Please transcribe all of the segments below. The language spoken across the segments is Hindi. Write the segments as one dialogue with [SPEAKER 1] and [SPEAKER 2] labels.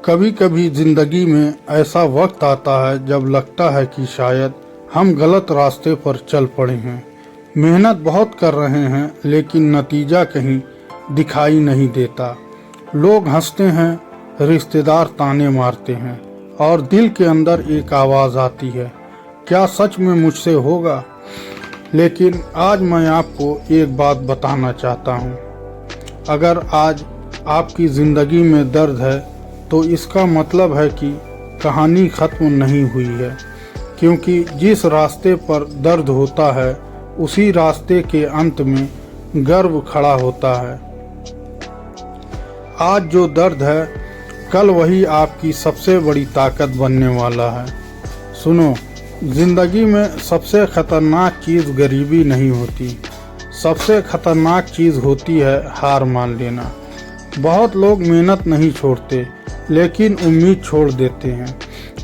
[SPEAKER 1] कभी कभी ज़िंदगी में ऐसा वक्त आता है जब लगता है कि शायद हम गलत रास्ते पर चल पड़े हैं। मेहनत बहुत कर रहे हैं लेकिन नतीजा कहीं दिखाई नहीं देता। लोग हंसते हैं, रिश्तेदार ताने मारते हैं और दिल के अंदर एक आवाज़ आती है, क्या सच में मुझसे होगा? लेकिन आज मैं आपको एक बात बताना चाहता हूँ। अगर आज आपकी ज़िंदगी में दर्द है तो इसका मतलब है कि कहानी ख़त्म नहीं हुई है, क्योंकि जिस रास्ते पर दर्द होता है उसी रास्ते के अंत में गर्व खड़ा होता है। आज जो दर्द है कल वही आपकी सबसे बड़ी ताकत बनने वाला है। सुनो, ज़िंदगी में सबसे ख़तरनाक चीज़ गरीबी नहीं होती, सबसे ख़तरनाक चीज़ होती है हार मान लेना। बहुत लोग मेहनत नहीं छोड़ते लेकिन उम्मीद छोड़ देते हैं,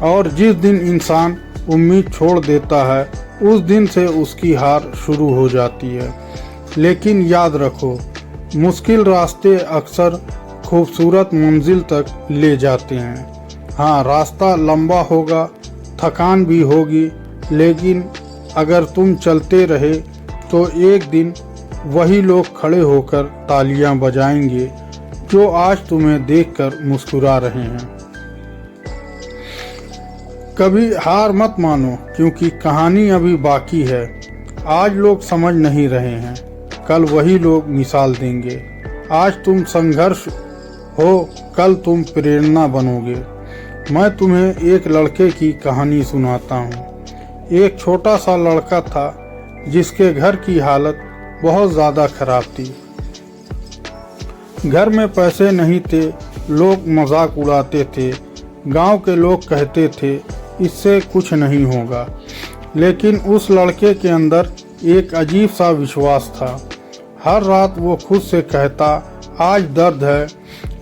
[SPEAKER 1] और जिस दिन इंसान उम्मीद छोड़ देता है उस दिन से उसकी हार शुरू हो जाती है। लेकिन याद रखो, मुश्किल रास्ते अक्सर खूबसूरत मंजिल तक ले जाते हैं। हाँ, रास्ता लंबा होगा, थकान भी होगी, लेकिन अगर तुम चलते रहे तो एक दिन वही लोग खड़े होकर तालियां बजाएंगे जो आज तुम्हें देखकर मुस्कुरा रहे हैं। कभी हार मत मानो, क्योंकि कहानी अभी बाकी है। आज लोग समझ नहीं रहे हैं, कल वही लोग मिसाल देंगे। आज तुम संघर्ष हो, कल तुम प्रेरणा बनोगे। मैं तुम्हें एक लड़के की कहानी सुनाता हूँ। एक छोटा सा लड़का था जिसके घर की हालत बहुत ज़्यादा खराब थी। घर में पैसे नहीं थे, लोग मजाक उड़ाते थे, गांव के लोग कहते थे इससे कुछ नहीं होगा। लेकिन उस लड़के के अंदर एक अजीब सा विश्वास था। हर रात वो खुद से कहता, आज दर्द है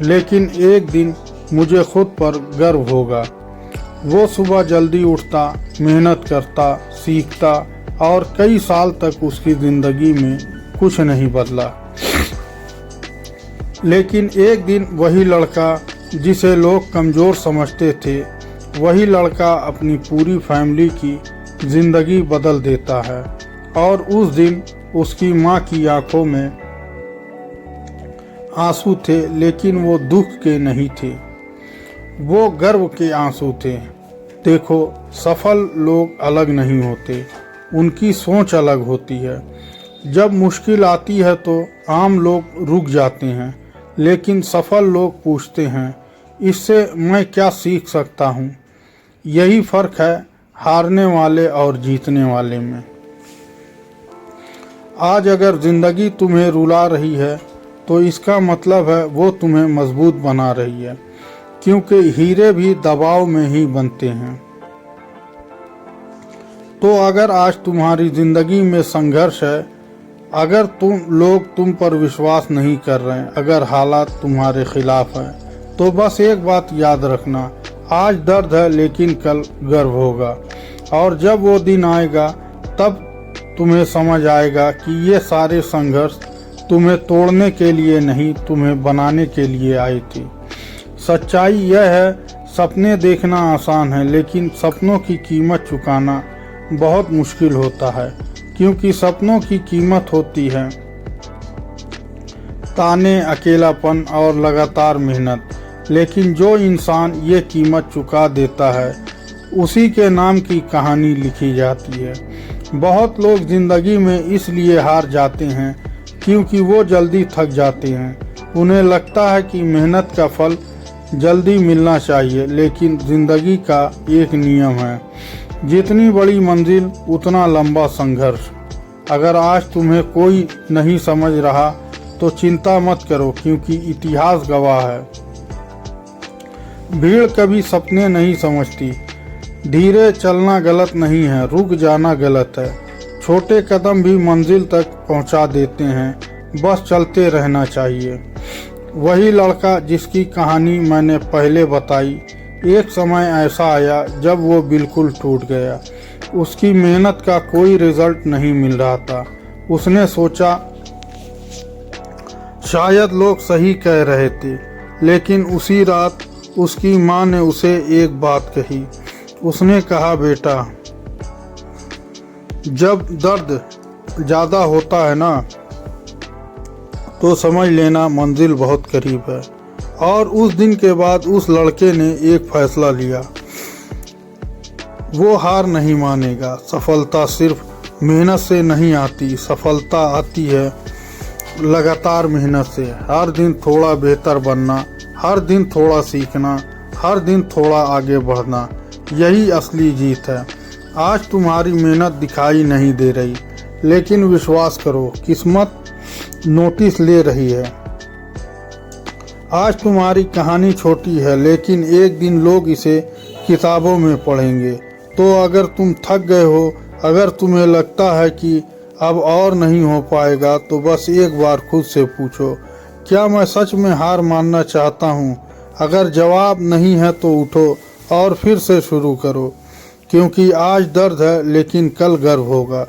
[SPEAKER 1] लेकिन एक दिन मुझे खुद पर गर्व होगा। वो सुबह जल्दी उठता, मेहनत करता, सीखता, और कई साल तक उसकी ज़िंदगी में कुछ नहीं बदला। लेकिन एक दिन वही लड़का जिसे लोग कमज़ोर समझते थे, वही लड़का अपनी पूरी फैमिली की ज़िंदगी बदल देता है। और उस दिन उसकी माँ की आंखों में आंसू थे, लेकिन वो दुख के नहीं थे, वो गर्व के आंसू थे। देखो, सफल लोग अलग नहीं होते, उनकी सोच अलग होती है। जब मुश्किल आती है तो आम लोग रुक जाते हैं, लेकिन सफल लोग पूछते हैं, इससे मैं क्या सीख सकता हूँ? यही फ़र्क है हारने वाले और जीतने वाले में। आज अगर ज़िंदगी तुम्हें रुला रही है तो इसका मतलब है वो तुम्हें मजबूत बना रही है, क्योंकि हीरे भी दबाव में ही बनते हैं। तो अगर आज तुम्हारी ज़िंदगी में संघर्ष है, अगर लोग तुम पर विश्वास नहीं कर रहे हैं, अगर हालात तुम्हारे खिलाफ हैं, तो बस एक बात याद रखना, आज दर्द है लेकिन कल गर्व होगा। और जब वो दिन आएगा तब तुम्हें समझ आएगा कि ये सारे संघर्ष तुम्हें तोड़ने के लिए नहीं, तुम्हें बनाने के लिए आई थी। सच्चाई यह है, सपने देखना आसान है लेकिन सपनों की कीमत चुकाना बहुत मुश्किल होता है, क्योंकि सपनों की कीमत होती है ताने, अकेलापन और लगातार मेहनत। लेकिन जो इंसान ये कीमत चुका देता है उसी के नाम की कहानी लिखी जाती है। बहुत लोग ज़िंदगी में इसलिए हार जाते हैं क्योंकि वो जल्दी थक जाते हैं। उन्हें लगता है कि मेहनत का फल जल्दी मिलना चाहिए, लेकिन ज़िंदगी का एक नियम है, जितनी बड़ी मंजिल उतना लंबा संघर्ष। अगर आज तुम्हें कोई नहीं समझ रहा तो चिंता मत करो, क्योंकि इतिहास गवाह है। भीड़ कभी सपने नहीं समझती। धीरे चलना गलत नहीं है, रुक जाना गलत है। छोटे कदम भी मंजिल तक पहुंचा देते हैं, बस चलते रहना चाहिए। वही लड़का जिसकी कहानी मैंने पहले बताई, एक समय ऐसा आया जब वो बिल्कुल टूट गया। उसकी मेहनत का कोई रिजल्ट नहीं मिल रहा था। उसने सोचा शायद लोग सही कह रहे थे, लेकिन उसी रात उसकी माँ ने उसे एक बात कही। उसने कहा, बेटा, जब दर्द ज़्यादा होता है ना, तो समझ लेना मंजिल बहुत करीब है। और उस दिन के बाद उस लड़के ने एक फैसला लिया। वो हार नहीं मानेगा। सफलता सिर्फ मेहनत से नहीं आती, सफलता आती है लगातार मेहनत से। हर दिन थोड़ा बेहतर बनना, हर दिन थोड़ा सीखना, हर दिन थोड़ा आगे बढ़ना, यही असली जीत है। आज तुम्हारी मेहनत दिखाई नहीं दे रही, लेकिन विश्वास करो, किस्मत नोटिस ले रही है। आज तुम्हारी कहानी छोटी है, लेकिन एक दिन लोग इसे किताबों में पढ़ेंगे। तो अगर तुम थक गए हो, अगर तुम्हें लगता है कि अब और नहीं हो पाएगा, तो बस एक बार खुद से पूछो, क्या मैं सच में हार मानना चाहता हूँ? अगर जवाब नहीं है तो उठो और फिर से शुरू करो, क्योंकि आज दर्द है लेकिन कल गर्व होगा।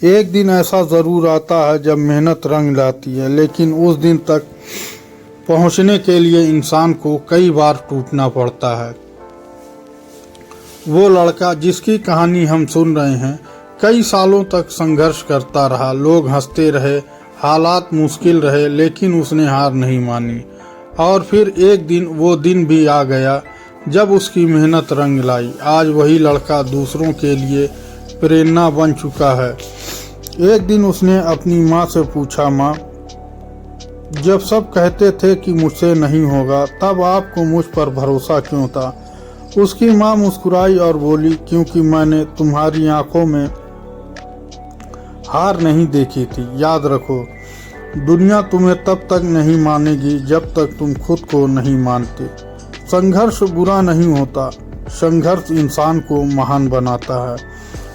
[SPEAKER 1] एक दिन ऐसा ज़रूर आता है जब मेहनत रंग लाती है, लेकिन उस दिन तक पहुँचने के लिए इंसान को कई बार टूटना पड़ता है। वो लड़का जिसकी कहानी हम सुन रहे हैं, कई सालों तक संघर्ष करता रहा। लोग हंसते रहे, हालात मुश्किल रहे, लेकिन उसने हार नहीं मानी। और फिर एक दिन वो दिन भी आ गया जब उसकी मेहनत रंग लाई। आज वही लड़का दूसरों के लिए प्रेरणा बन चुका है। एक दिन उसने अपनी माँ से पूछा, माँ, जब सब कहते थे कि मुझसे नहीं होगा, तब आपको मुझ पर भरोसा क्यों था? उसकी माँ मुस्कुराई और बोली, क्योंकि मैंने तुम्हारी आंखों में हार नहीं देखी थी। याद रखो, दुनिया तुम्हें तब तक नहीं मानेगी जब तक तुम खुद को नहीं मानते। संघर्ष बुरा नहीं होता, संघर्ष इंसान को महान बनाता है।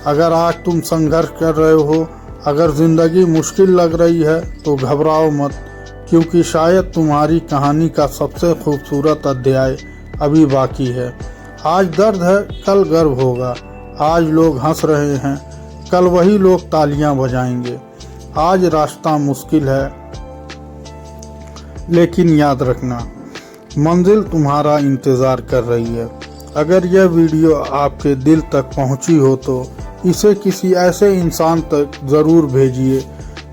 [SPEAKER 1] अगर आज तुम संघर्ष कर रहे हो, अगर ज़िंदगी मुश्किल लग रही है, तो घबराओ मत, क्योंकि शायद तुम्हारी कहानी का सबसे खूबसूरत अध्याय अभी बाकी है। आज दर्द है, कल गर्व होगा। आज लोग हंस रहे हैं, कल वही लोग तालियां बजाएंगे। आज रास्ता मुश्किल है, लेकिन याद रखना, मंजिल तुम्हारा इंतज़ार कर रही है। अगर यह वीडियो आपके दिल तक पहुंची हो तो इसे किसी ऐसे इंसान तक ज़रूर भेजिए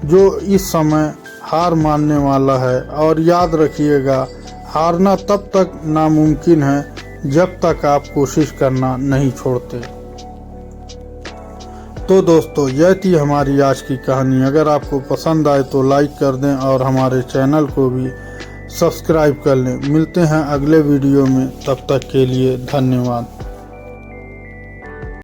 [SPEAKER 1] जो इस समय हार मानने वाला है। और याद रखिएगा, हारना तब तक नामुमकिन है जब तक आप कोशिश करना नहीं छोड़ते। तो दोस्तों, यह थी हमारी आज की कहानी। अगर आपको पसंद आए तो लाइक कर दें और हमारे चैनल को भी सब्सक्राइब कर लें। मिलते हैं अगले वीडियो में, तब तक के लिए धन्यवाद।